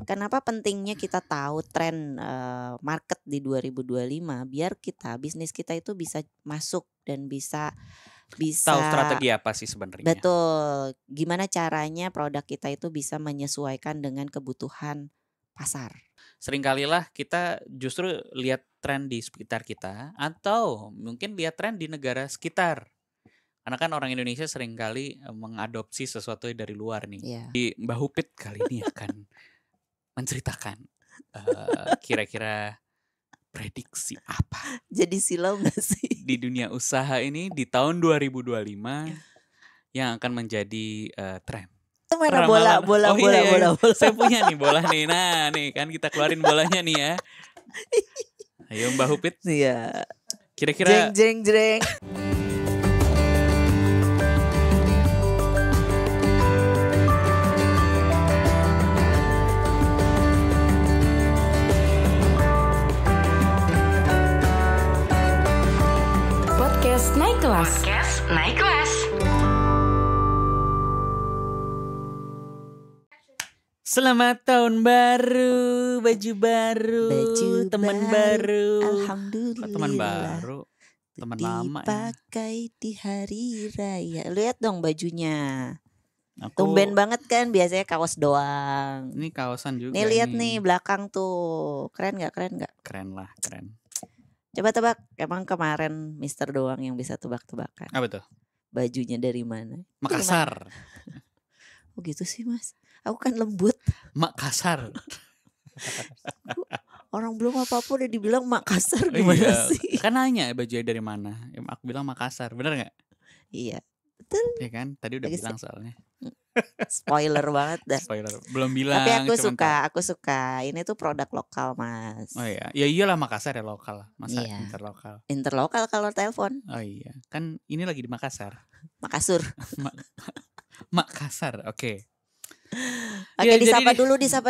Kenapa pentingnya kita tahu tren market di 2025 biar bisnis kita itu bisa masuk dan bisa Tahu strategi apa sih sebenarnya? betul. Gimana caranya produk kita itu bisa menyesuaikan dengan kebutuhan pasar. Seringkalilah kita justru lihat tren di sekitar kita atau mungkin lihat tren di negara sekitar. Karena kan orang Indonesia seringkali mengadopsi sesuatu dari luar nih. Iya. Di Mbak Hupit kali ini akan menceritakan kira-kira prediksi apa Jadi silau gak sih? di dunia usaha ini di tahun 2025 yang akan menjadi tren. Itu mana bola. Saya punya nih bola nih. Nah, nih kan kita keluarin bolanya nih ya. Ayo Mbak Hupit. Iya. Kira-kira Jeng. Podcast Naik Kelas. Selamat tahun baru, baju baru, teman baru. Alhamdulillah. Kok teman baru, teman lama ya. Dipakai di hari raya. Lihat dong bajunya. Aku, Tumben banget kan, biasanya kaos doang. Ini kaosan juga. Nih lihat nih belakang tuh. Keren gak? Keren lah, keren. Coba tebak, emang kemarin Mister doang yang bisa tebak-tebakan. Apa tuh? Bajunya dari mana? Makassar. Oh gitu sih Mas. Aku kan lembut. Makassar. Orang belum apa-apa udah dibilang Makassar, gimana sih? Kan nanya bajunya dari mana. Aku bilang Makassar, bener gak? Iya, betul. Iya kan, tadi udah bilang soalnya. Spoiler banget dah. Spoiler, belum bilang. Tapi aku suka. Ini tuh produk lokal Mas. Oh iya, ya iyalah Makassar ya lokal. Masa Iya. interlokal. Interlokal kalau telepon. Oh iya, kan ini lagi di Makassar. Makassar. Makassar, oke. Oke, Ya, disapa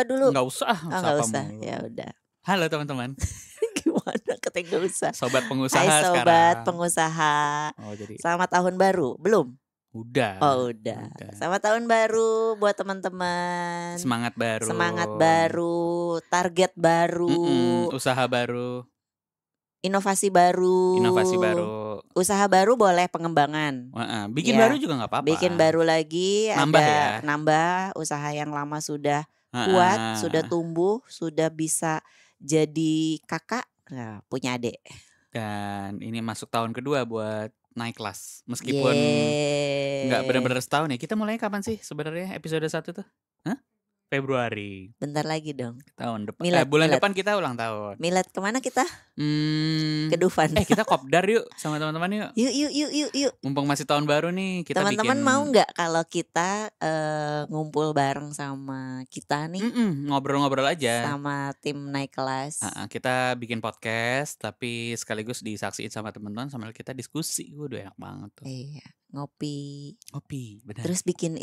dulu. Nggak usah. Nggak usah. Ya udah. Halo teman-teman. Gimana katanya nggak usah. Sobat pengusaha Hai sekarang. sobat pengusaha. Oh jadi. Selamat tahun baru. Belum? Udah. Oh udah. Selamat tahun baru buat teman-teman. Semangat baru. Target baru. Usaha baru. Inovasi baru. Usaha baru boleh pengembangan. Bikin baru juga nggak apa-apa. Bikin baru lagi. Nambah nambah. Usaha yang lama sudah kuat, sudah tumbuh, sudah bisa jadi kakak, punya adik. Dan ini masuk tahun kedua buat Naik Kelas. Meskipun nggak benar-benar setahun ya. Kita mulainya kapan sih sebenarnya episode 1 tuh? Februari. Bentar lagi dong. Tahun depan. milad. Bulan depan kita ulang tahun. Milad kemana kita? Ke Dufan. Kita kopdar yuk sama teman-teman yuk. Yuk. Mumpung masih tahun baru nih, kita teman-teman bikin... mau nggak kalau kita ngumpul bareng sama kita nih? Ngobrol-ngobrol aja. Sama tim Naik Kelas. Kita bikin podcast, tapi sekaligus disaksiin sama teman-teman sambil kita diskusi. Udah enak banget tuh. Iya. Ngopi, benar. Terus bikin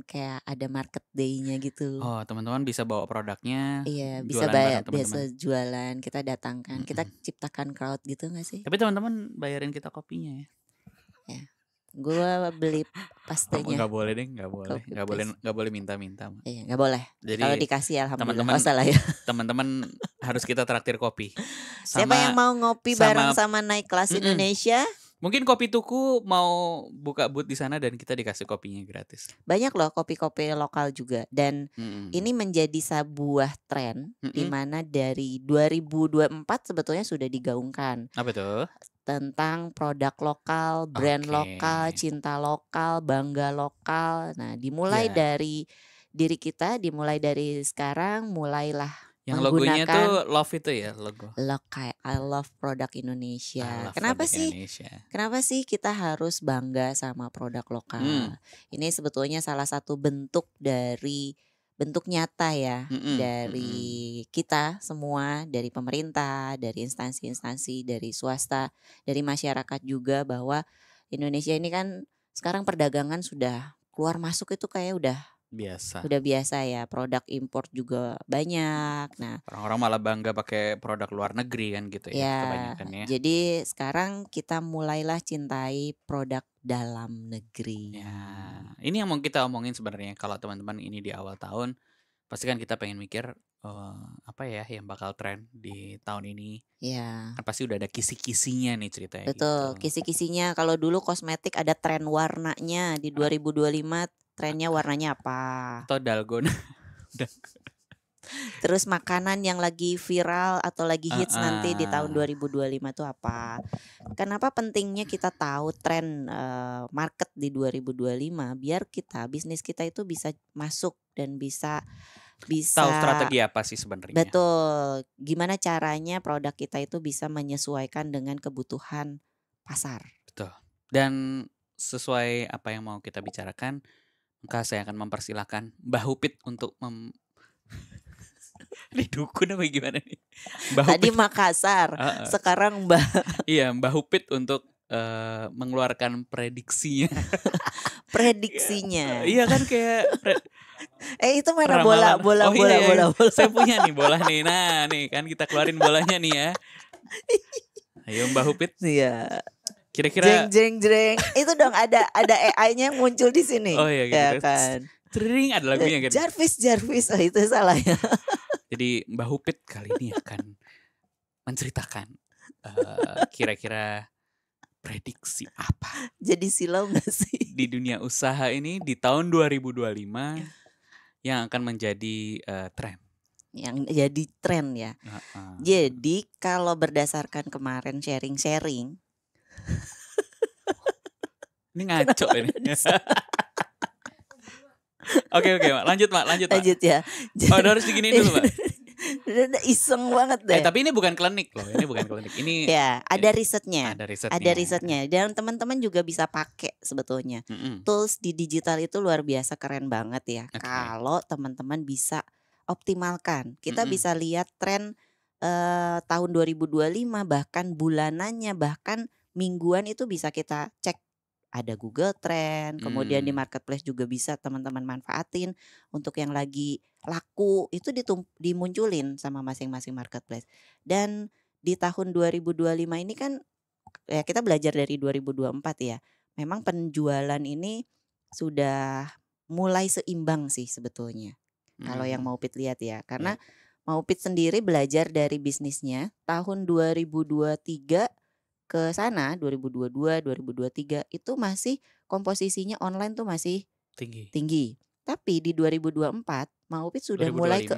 kayak ada market day-nya gitu. Oh, teman-teman bisa bawa produknya. Iya, bisa bayar, biasa jualan, kita datangkan, kita ciptakan crowd gitu nggak sih? Tapi teman-teman bayarin kita kopinya ya. Ya, gue beli pastenya. Nggak boleh deh, nggak boleh minta-minta. Iya, nggak boleh. Jadi kalau dikasih alhamdulillah. Teman-teman, salah ya. Teman-teman harus kita traktir kopi. Siapa yang mau ngopi bareng sama Naik Kelas Indonesia? Mungkin Kopi Tuku mau buka booth di sana dan kita dikasih kopinya gratis. Banyak loh kopi-kopi lokal juga. Dan ini menjadi sebuah tren di mana dari 2024 sebetulnya sudah digaungkan. Apa tuh? Tentang produk lokal, brand lokal, cinta lokal, bangga lokal. Nah, dimulai dari diri kita, dimulai dari sekarang, mulailah yang logonya tuh love itu ya, logo. I love produk Indonesia. Kenapa sih kita harus bangga sama produk lokal? Ini sebetulnya salah satu bentuk nyata ya dari kita semua, dari pemerintah, dari instansi-instansi, dari swasta, dari masyarakat juga, bahwa Indonesia ini kan sekarang perdagangan sudah keluar masuk itu kayak udah biasa ya, produk impor juga banyak. Nah, orang-orang malah bangga pakai produk luar negeri kan gitu ya, kebanyakan ya. Jadi sekarang kita mulailah cintai produk dalam negeri. Ya, ini yang mau kita omongin sebenarnya. Kalau teman-teman ini di awal tahun pasti kan kita pengen mikir apa ya yang bakal tren di tahun ini. Ya. Kan pasti udah ada kisi-kisinya nih ceritanya. Betul, gitu. kisi-kisinya. Kalau dulu kosmetik ada tren warnanya di 2025 trennya warnanya apa? Atau dalgona. Terus makanan yang lagi viral atau lagi hits nanti di tahun 2025 itu apa? Kenapa pentingnya kita tahu tren market di 2025 biar bisnis kita itu bisa masuk dan bisa tahu strategi apa sih sebenarnya. Betul. Gimana caranya produk kita itu bisa menyesuaikan dengan kebutuhan pasar. Betul. Dan sesuai apa yang mau kita bicarakan, maka saya akan mempersilahkan Mbah Hupit untuk ini dukun apa gimana nih? Tadi Makassar, sekarang Mbah. Iya, Mbah Hupit untuk mengeluarkan prediksinya. Prediksinya. Iya kan kayak itu mana bola. Saya punya nih bola nih. Nah, nih kan kita keluarin bolanya nih ya. Ayo Mbah Hupit. Iya. Kira-kira jeng. Itu dong ada AI-nya muncul di sini. Oh iya gitu. Ya kan. Tring ada lagunya kan. Jarvis. Oh, itu salah ya. Jadi Mbah Hupit kali ini akan menceritakan kira-kira prediksi apa. Jadi silau gak sih? Di dunia usaha ini di tahun 2025 yang akan menjadi tren. Yang jadi tren ya. Jadi kalau berdasarkan kemarin sharing. Ini ngaco ini. Oke, Mak. Lanjut Mak. Lanjut ya. Harus diginiin dulu Mak. Udah iseng banget deh. Tapi ini bukan klinik loh. Ini ya, ada risetnya. Ada risetnya. Dan teman-teman juga bisa pakai sebetulnya. Tools di digital itu luar biasa keren banget ya. Kalau teman-teman bisa optimalkan. Kita bisa lihat tren tahun 2025 bahkan bulanannya bahkan mingguan itu bisa kita cek. Ada Google Trend, kemudian di marketplace juga bisa teman-teman manfaatin untuk yang lagi laku itu dimunculin sama masing-masing marketplace. Dan di tahun 2025 ini kan ya kita belajar dari 2024 ya. Memang penjualan ini sudah mulai seimbang sih sebetulnya. Kalau yang Maupit lihat ya, karena Maupit sendiri belajar dari bisnisnya tahun 2023 ke sana 2022, 2023 itu masih komposisinya online tuh masih tinggi. Tapi di 2024 Maupit sudah 2025. Mulai ke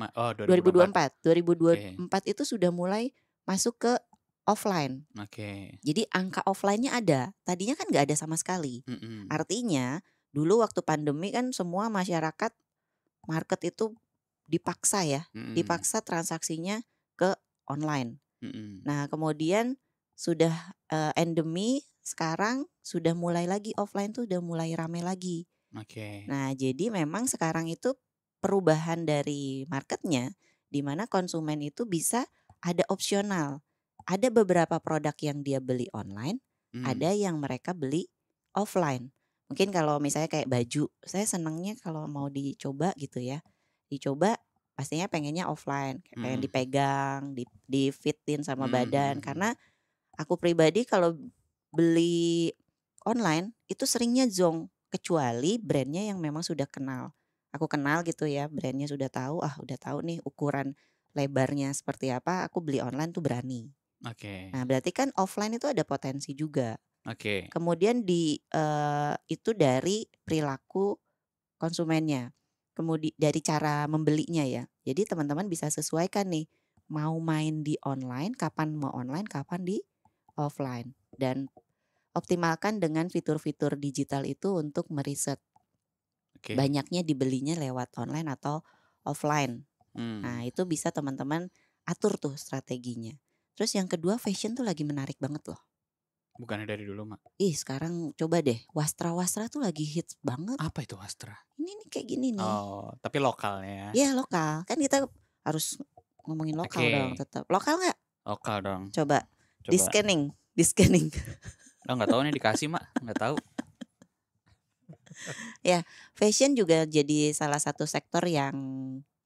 2024 itu sudah mulai masuk ke offline. Jadi angka offline-nya ada. Tadinya kan nggak ada sama sekali. Artinya dulu waktu pandemi kan semua masyarakat market itu dipaksa dipaksa transaksinya ke online. Nah kemudian sudah endemi sekarang sudah mulai lagi offline tuh udah mulai rame lagi. Nah jadi memang sekarang itu perubahan dari marketnya di mana konsumen itu bisa ada opsional. Ada beberapa produk yang dia beli online, ada yang mereka beli offline. Mungkin kalau misalnya kayak baju, saya senangnya kalau mau dicoba gitu ya. Dicoba pastinya pengennya offline, pengen dipegang, di fitin sama badan karena aku pribadi kalau beli online itu seringnya zonk kecuali brandnya yang memang sudah kenal. Aku kenal gitu ya, brandnya sudah tahu, udah tahu nih ukuran lebarnya seperti apa, aku beli online tuh berani. Nah berarti kan offline itu ada potensi juga. Kemudian itu dari perilaku konsumennya, kemudian dari cara membelinya ya. Jadi teman-teman bisa sesuaikan nih, mau main di online, kapan mau online, kapan di offline, dan optimalkan dengan fitur-fitur digital itu untuk meriset banyaknya dibelinya lewat online atau offline. Nah itu bisa teman-teman atur tuh strateginya. Terus yang kedua, fashion tuh lagi menarik banget loh. Bukannya dari dulu Mak? Sekarang coba deh, Wastra tuh lagi hits banget. Apa itu Wastra? Ini nih kayak gini nih. Oh tapi lokalnya. Iya lokal, kan kita harus ngomongin lokal dong tetap. Lokal gak? Lokal dong. Coba. Di scanning. Nggak tahu nih, dikasih Mak, nggak tahu. Ya, fashion juga jadi salah satu sektor yang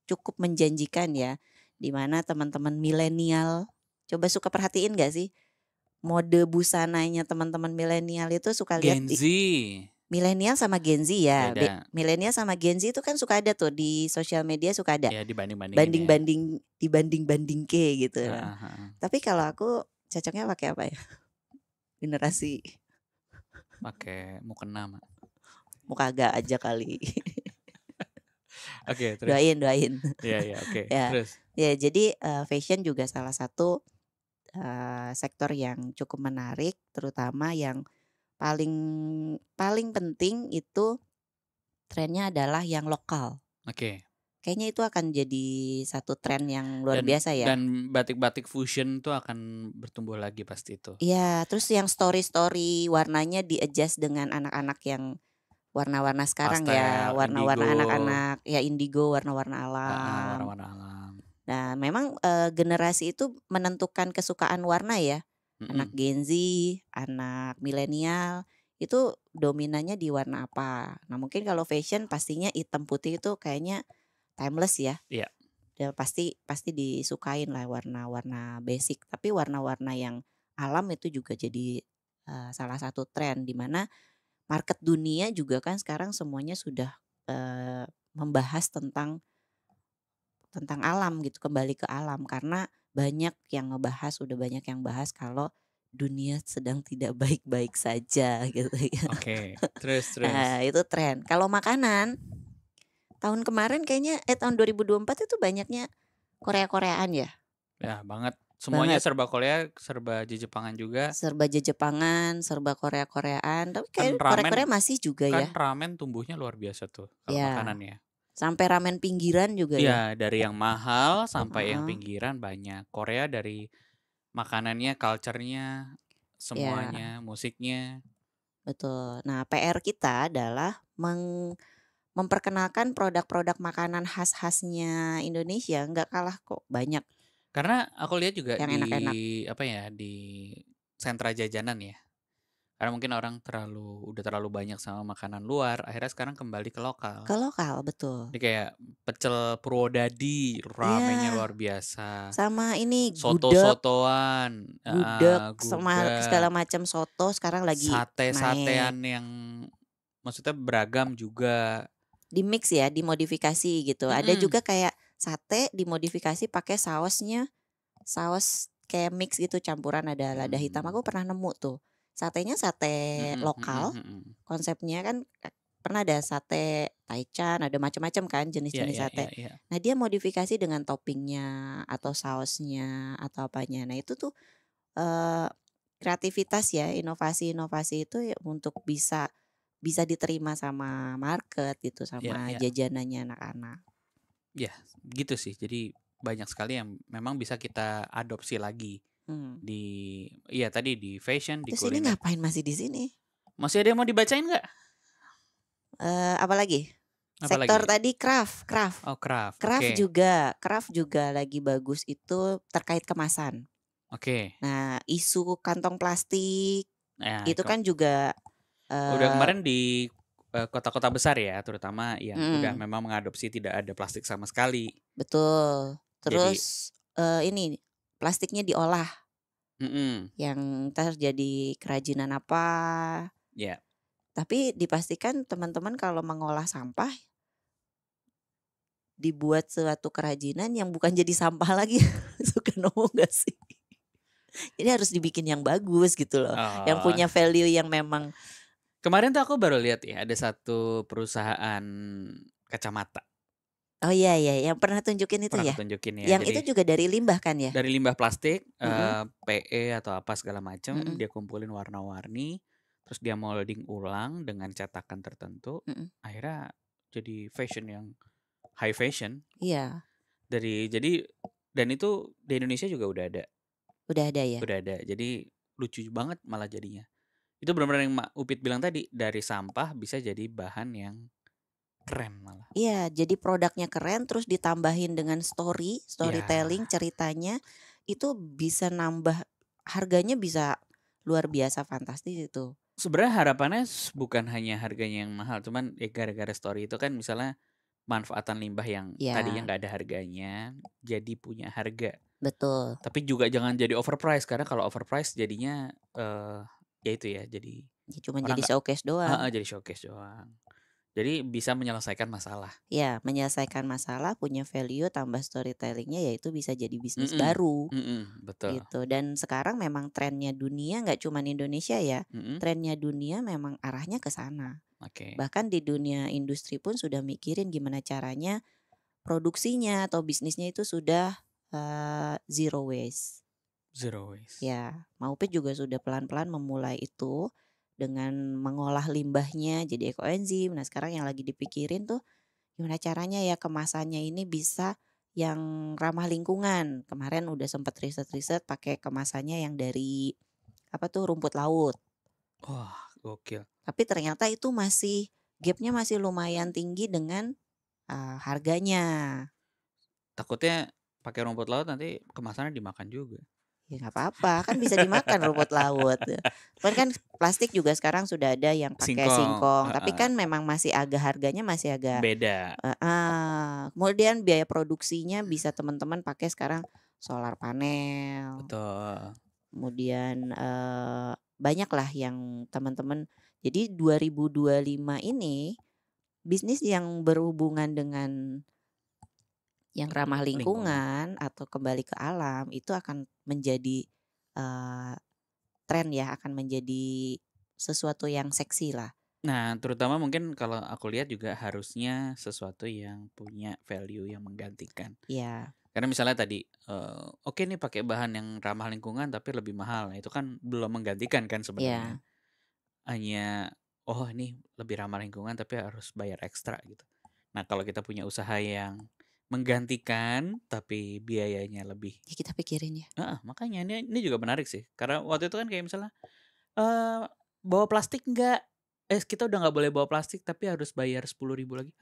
cukup menjanjikan ya, dimana teman-teman milenial coba suka perhatiin gak sih mode busananya teman-teman milenial itu suka lihat Gen Z. Milenial sama Gen Z ya. Beda. Milenial sama Gen Z itu kan suka ada tuh di sosial media, suka ada Ya dibanding-bandingin ya. dibanding ke gitu. Heeh. Tapi kalau aku cocoknya pakai apa ya? Generasi pakai mukena Mak. muka agak aja kali. Oke, terus. Doain. Iya, oke. Ya. Terus. Ya, jadi fashion juga salah satu sektor yang cukup menarik, terutama yang paling penting itu trennya adalah yang lokal. Oke. Kayaknya itu akan jadi satu tren yang luar biasa ya. Dan batik-batik fusion tuh akan bertumbuh lagi pasti itu. Iya, terus yang story warnanya di-adjust dengan anak-anak yang warna-warna sekarang Pastel, ya, warna-warna indigo. anak-anak, ya indigo, warna-warna alam. Warna-warna alam. Nah, memang generasi itu menentukan kesukaan warna ya. Anak Gen Z, anak milenial itu dominannya di warna apa. Nah, mungkin kalau fashion pastinya hitam putih itu kayaknya timeless ya. Iya. Ya, pasti disukain lah warna-warna basic. Tapi warna-warna yang alam itu juga jadi salah satu tren di mana market dunia juga kan sekarang semuanya sudah membahas tentang alam gitu, kembali ke alam karena banyak yang ngebahas, udah banyak yang bahas kalau dunia sedang tidak baik-baik saja gitu ya. Oke, terus. Nah, itu tren. Kalau makanan tahun kemarin kayaknya tahun 2024 itu banyaknya Korea-Koreaan ya. Ya, banget. Semuanya serba Korea, serba Jepangan juga. Serba Jepangan, serba Korea-Koreaan. Tapi kayak Korea masih juga ya. Kan ramen tumbuhnya luar biasa tuh kalau makanannya. Sampai ramen pinggiran juga ya. Iya, dari yang mahal sampai yang pinggiran banyak. Korea dari makanannya, culture-nya, semuanya, musiknya. Betul. Nah, PR kita adalah memperkenalkan produk-produk makanan khas-khasnya Indonesia, nggak kalah kok, banyak. Karena aku lihat juga yang di enak-enak. di sentra jajanan ya. Karena mungkin orang udah terlalu banyak sama makanan luar, akhirnya sekarang kembali ke lokal. Ke lokal, betul. Jadi kayak pecel Purwodadi, ramennya luar biasa. Sama ini soto-sotoan, gudeg, sama segala macam soto sekarang lagi sate-satean yang maksudnya beragam juga. Di mix ya, dimodifikasi gitu. Ada juga kayak sate dimodifikasi pakai saus kayak mix gitu, campuran ada lada hitam. Aku pernah nemu tuh. Satenya sate lokal. Konsepnya kan pernah ada sate taichan, ada macam-macam kan jenis-jenis sate. Nah, dia modifikasi dengan toppingnya atau sausnya atau apanya. Nah, itu tuh kreativitas ya, inovasi-inovasi itu ya untuk bisa diterima sama market gitu, sama jajanannya anak-anak. Ya, gitu sih. Jadi banyak sekali yang memang bisa kita adopsi lagi. Tadi di fashion, di terus kuliner. Ini ngapain masih di sini? Masih ada yang mau dibacain nggak? Apalagi? Sektor tadi craft. Oh, craft. Craft juga lagi bagus itu terkait kemasan. Oke. Nah, isu kantong plastik itu kan juga udah kemarin di kota-kota besar ya, terutama yang udah memang mengadopsi tidak ada plastik sama sekali. Betul. Terus ini plastiknya diolah. Yang terjadi kerajinan apa. Ya. Tapi dipastikan teman-teman kalau mengolah sampah dibuat suatu kerajinan yang bukan jadi sampah lagi. Suka nemu gak sih? Jadi harus dibikin yang bagus gitu loh. Yang punya value yang memang. Kemarin tuh aku baru lihat ya, ada satu perusahaan kacamata. Oh iya, yang pernah tunjukin itu ya? Yang jadi, itu juga dari limbah kan ya? Dari limbah plastik, PE atau apa segala macam, dia kumpulin warna-warni, terus dia molding ulang dengan cetakan tertentu, akhirnya jadi fashion yang high fashion. Iya. Dan itu di Indonesia juga udah ada. Udah ada ya? Udah ada, jadi lucu banget malah jadinya. Itu benar-benar yang Upit bilang tadi, dari sampah bisa jadi bahan yang keren malah. Iya, jadi produknya keren terus ditambahin dengan storytelling, ceritanya itu bisa nambah harganya, bisa luar biasa fantastis itu. Sebenarnya harapannya bukan hanya harganya yang mahal, cuman gara-gara story itu kan misalnya manfaatan limbah yang tadinya nggak ada harganya jadi punya harga. Betul. Tapi juga jangan jadi overprice, karena kalau overprice jadinya ya itu ya, jadi Ya cuma Orang jadi nggak showcase doang. jadi showcase doang. Jadi bisa menyelesaikan masalah. Ya, menyelesaikan masalah, punya value, tambah storytellingnya, yaitu bisa jadi bisnis baru Betul. gitu. Dan sekarang memang trennya dunia, nggak cuma Indonesia ya, trennya dunia memang arahnya ke sana. Oke. Bahkan di dunia industri pun sudah mikirin gimana caranya produksinya atau bisnisnya itu sudah zero waste. Zero waste. Ya, Maupit juga sudah pelan-pelan memulai itu dengan mengolah limbahnya jadi ekoenzim. Nah, sekarang yang lagi dipikirin tuh gimana caranya ya kemasannya ini bisa yang ramah lingkungan. Kemarin udah sempat riset-riset pakai kemasannya yang dari apa tuh rumput laut. Wah, gokil. Tapi ternyata itu gapnya masih lumayan tinggi dengan harganya. Takutnya pakai rumput laut nanti kemasannya dimakan juga. Ya nggak apa-apa, kan bisa dimakan rumput laut. Cuman kan plastik juga sekarang sudah ada yang pakai singkong, tapi kan memang harganya masih agak beda. Kemudian biaya produksinya bisa teman-teman pakai sekarang solar panel. Betul. Kemudian banyak lah yang teman-teman. Jadi 2025 ini bisnis yang berhubungan dengan yang ramah lingkungan atau kembali ke alam itu akan menjadi tren ya, akan menjadi sesuatu yang seksi lah. Nah, terutama mungkin kalau aku lihat juga harusnya sesuatu yang punya value yang menggantikan. Iya. Karena misalnya tadi, oke nih pakai bahan yang ramah lingkungan tapi lebih mahal. Nah, itu kan belum menggantikan kan sebenarnya. Hanya ini lebih ramah lingkungan tapi harus bayar ekstra gitu. Nah, kalau kita punya usaha yang menggantikan tapi biayanya lebih. Ya kita pikirin ya. Makanya ini juga menarik sih. Karena waktu itu kan kayak misalnya bawa plastik enggak, kita udah nggak boleh bawa plastik tapi harus bayar 10.000 lagi.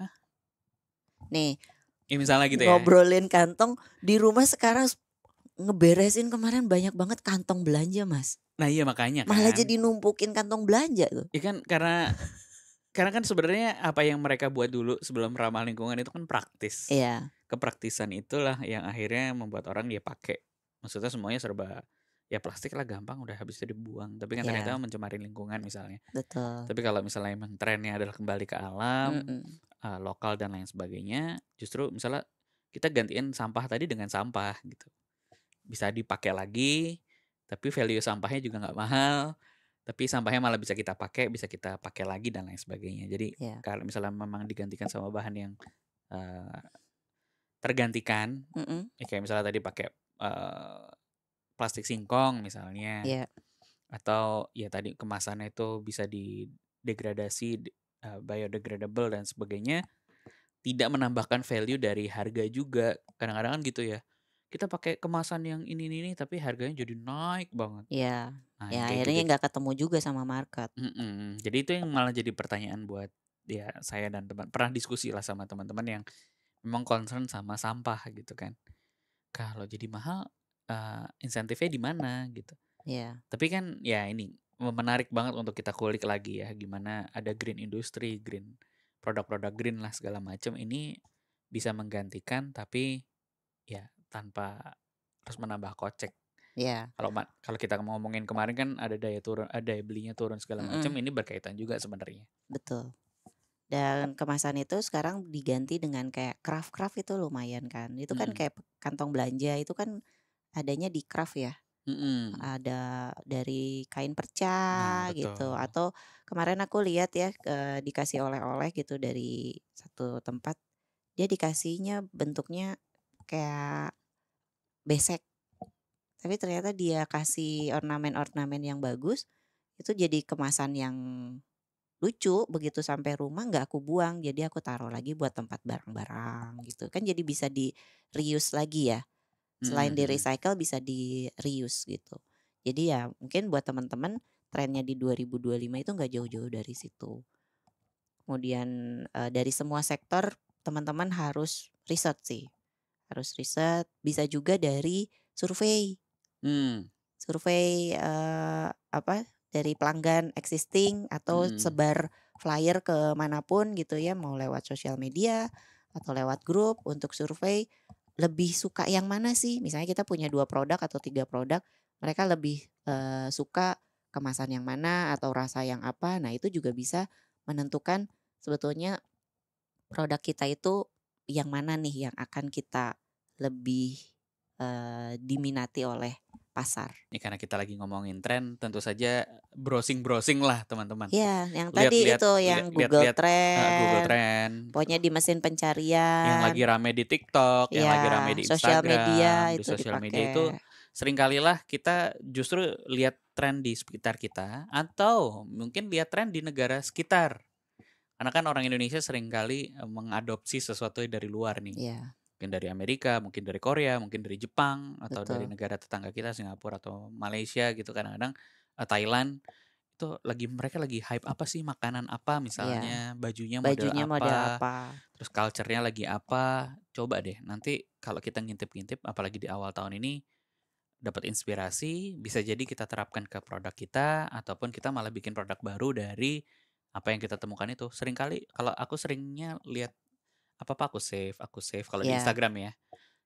Nih, ya misalnya gitu ya. Ngobrolin kantong di rumah sekarang ngeberesin kemarin banyak banget kantong belanja, Mas. Nah iya makanya kan. Malah jadi numpukin kantong belanja tuh. Iya kan karena kan sebenarnya apa yang mereka buat dulu sebelum ramah lingkungan itu kan praktis. Iya. Kepraktisan itulah yang akhirnya membuat orang dia pakai. Maksudnya semuanya serba ya plastik lah gampang udah habis itu dibuang. Tapi kan ternyata mencemari lingkungan misalnya. Betul. Tapi kalau misalnya emang trennya adalah kembali ke alam, lokal dan lain sebagainya, justru misalnya kita gantiin sampah tadi dengan sampah gitu. Bisa dipakai lagi, tapi value sampahnya juga nggak mahal. Tapi sampahnya malah bisa kita pakai lagi dan lain sebagainya. Jadi kalau misalnya memang digantikan sama bahan yang tergantikan, kayak misalnya tadi pakai plastik singkong misalnya, atau ya tadi kemasannya itu bisa didegradasi, biodegradable dan sebagainya, tidak menambahkan value dari harga juga. Kadang-kadang kan gitu ya. Kita pakai kemasan yang ini tapi harganya jadi naik banget. Iya. Nah, ya kayak akhirnya gitu. nggak ketemu juga sama market. Jadi itu yang malah jadi pertanyaan buat ya saya dan teman pernah diskusi lah sama teman-teman yang memang concern sama sampah gitu kan. Kalau jadi mahal insentifnya di mana gitu. Iya. Tapi kan ya ini menarik banget untuk kita kulik lagi ya gimana ada green industry, green produk-produk green lah segala macam ini bisa menggantikan tapi ya tanpa harus menambah kocek. Iya. Kalau kita ngomongin kemarin kan ada daya belinya turun segala macam, ini berkaitan juga sebenarnya. Betul. Dan kemasan itu sekarang diganti dengan kayak craft itu lumayan kan. Itu kan kayak kantong belanja itu kan adanya di craft ya. Ada dari kain perca gitu. Atau kemarin aku lihat ya dikasih oleh-oleh gitu dari satu tempat. Dia dikasihnya bentuknya kayak besek. Tapi ternyata dia kasih ornamen-ornamen yang bagus. Itu jadi kemasan yang lucu, begitu sampai rumah nggak aku buang, jadi aku taruh lagi buat tempat barang-barang gitu. Kan jadi bisa di reuse lagi ya. Selain di recycle bisa di reuse gitu. Jadi ya mungkin buat teman-teman trennya di 2025 itu nggak jauh-jauh dari situ. Kemudian dari semua sektor teman-teman harus riset sih. Harus riset, bisa juga dari survei. Survei dari pelanggan existing atau sebar flyer ke manapun gitu ya, mau lewat sosial media atau lewat grup untuk survei lebih suka yang mana sih. Misalnya kita punya 2 produk atau 3 produk, mereka lebih suka kemasan yang mana atau rasa yang apa. Nah itu juga bisa menentukan sebetulnya produk kita itu yang mana nih yang akan kita lebih diminati oleh pasar. Ini karena kita lagi ngomongin tren, tentu saja browsing lah teman-teman. Iya, yang tadi itu yang Google Trend. Pokoknya di mesin pencarian. Yang lagi rame di TikTok, yang lagi rame di Instagram, di sosial media itu seringkalilah kita justru lihat tren di sekitar kita atau mungkin lihat tren di negara sekitar. Karena kan orang Indonesia seringkali mengadopsi sesuatu dari luar nih. Iya. Mungkin dari Amerika, mungkin dari Korea, mungkin dari Jepang atau dari negara tetangga kita Singapura atau Malaysia gitu, kadang-kadang Thailand itu mereka lagi hype apa sih, makanan apa misalnya, bajunya model apa, terus culture-nya lagi apa. Coba deh nanti kalau kita ngintip-ngintip apalagi di awal tahun ini dapat inspirasi, bisa jadi kita terapkan ke produk kita ataupun kita malah bikin produk baru dari apa yang kita temukan itu. Seringkali kalau aku seringnya lihat apa aku save kalau di Instagram ya,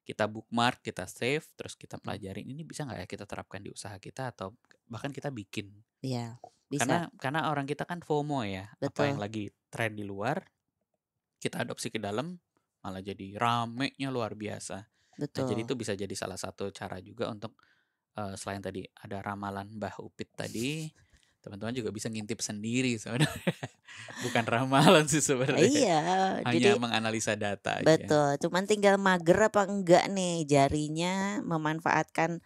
kita bookmark, kita save, terus kita pelajarin ini bisa nggak ya kita terapkan di usaha kita atau bahkan kita bikin. Iya, bisa. Karena orang kita kan FOMO ya. Betul. Apa yang lagi tren di luar kita adopsi ke dalam malah jadi ramenya luar biasa. Betul. Nah, jadi itu bisa jadi salah satu cara juga untuk selain tadi ada ramalan Mbah Upit tadi, teman-teman juga bisa ngintip sendiri sebenarnya. Bukan ramalan sih sebenarnya. Iya, hanya jadi menganalisa data aja. Betul, cuman tinggal mager apa enggak nih jarinya memanfaatkan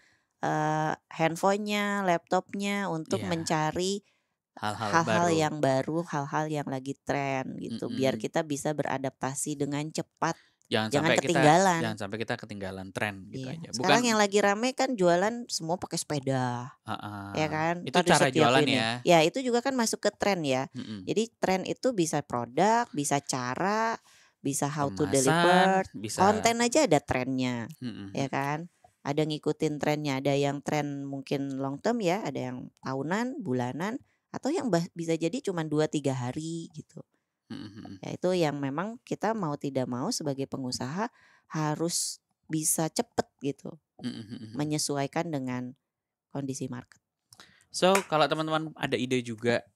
handphonenya, laptopnya untuk mencari hal-hal yang baru, hal-hal yang lagi tren gitu. Biar kita bisa beradaptasi dengan cepat. Jangan ketinggalan. Jangan sampai kita ketinggalan tren gitu aja. Sekarang yang lagi rame kan jualan semua pakai sepeda. Ya kan? Itu cara jualan ya. Ya, itu juga kan masuk ke tren ya. Jadi tren itu bisa produk, bisa cara, bisa how to deliver, konten aja ada trennya. Ya kan? Ada ngikutin trennya, ada yang tren mungkin long term ya, ada yang tahunan, bulanan, atau yang bisa jadi cuma 2-3 hari gitu. Ya itu yang memang kita mau tidak mau sebagai pengusaha harus bisa cepet gitu menyesuaikan dengan kondisi market. So kalau teman-teman ada ide juga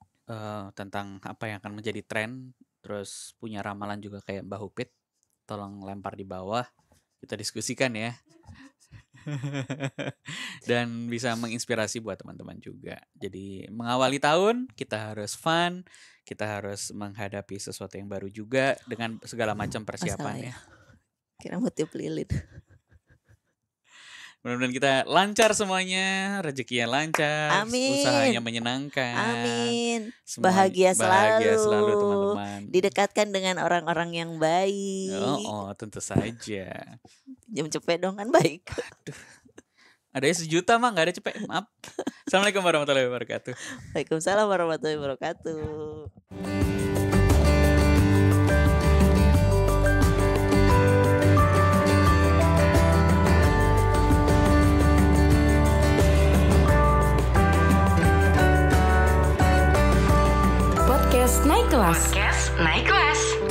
tentang apa yang akan menjadi tren, terus punya ramalan juga kayak Mbah Upit, tolong lempar di bawah, kita diskusikan ya. Dan bisa menginspirasi buat teman-teman juga. Jadi mengawali tahun kita harus fun, kita harus menghadapi sesuatu yang baru juga dengan segala macam persiapannya. Kira motif lilin. Mudah-mudahan kita lancar semuanya, rezekinya lancar, usahanya menyenangkan. Amin. Bahagia selalu teman-teman. Didekatkan dengan orang-orang yang baik. Oh, tentu saja. Jam cepet dong kan baik. Aduh. Ada 1 juta mah gak ada cepet, maaf. Assalamualaikum warahmatullahi wabarakatuh. Waalaikumsalam warahmatullahi wabarakatuh. Podcast Naik Kelas.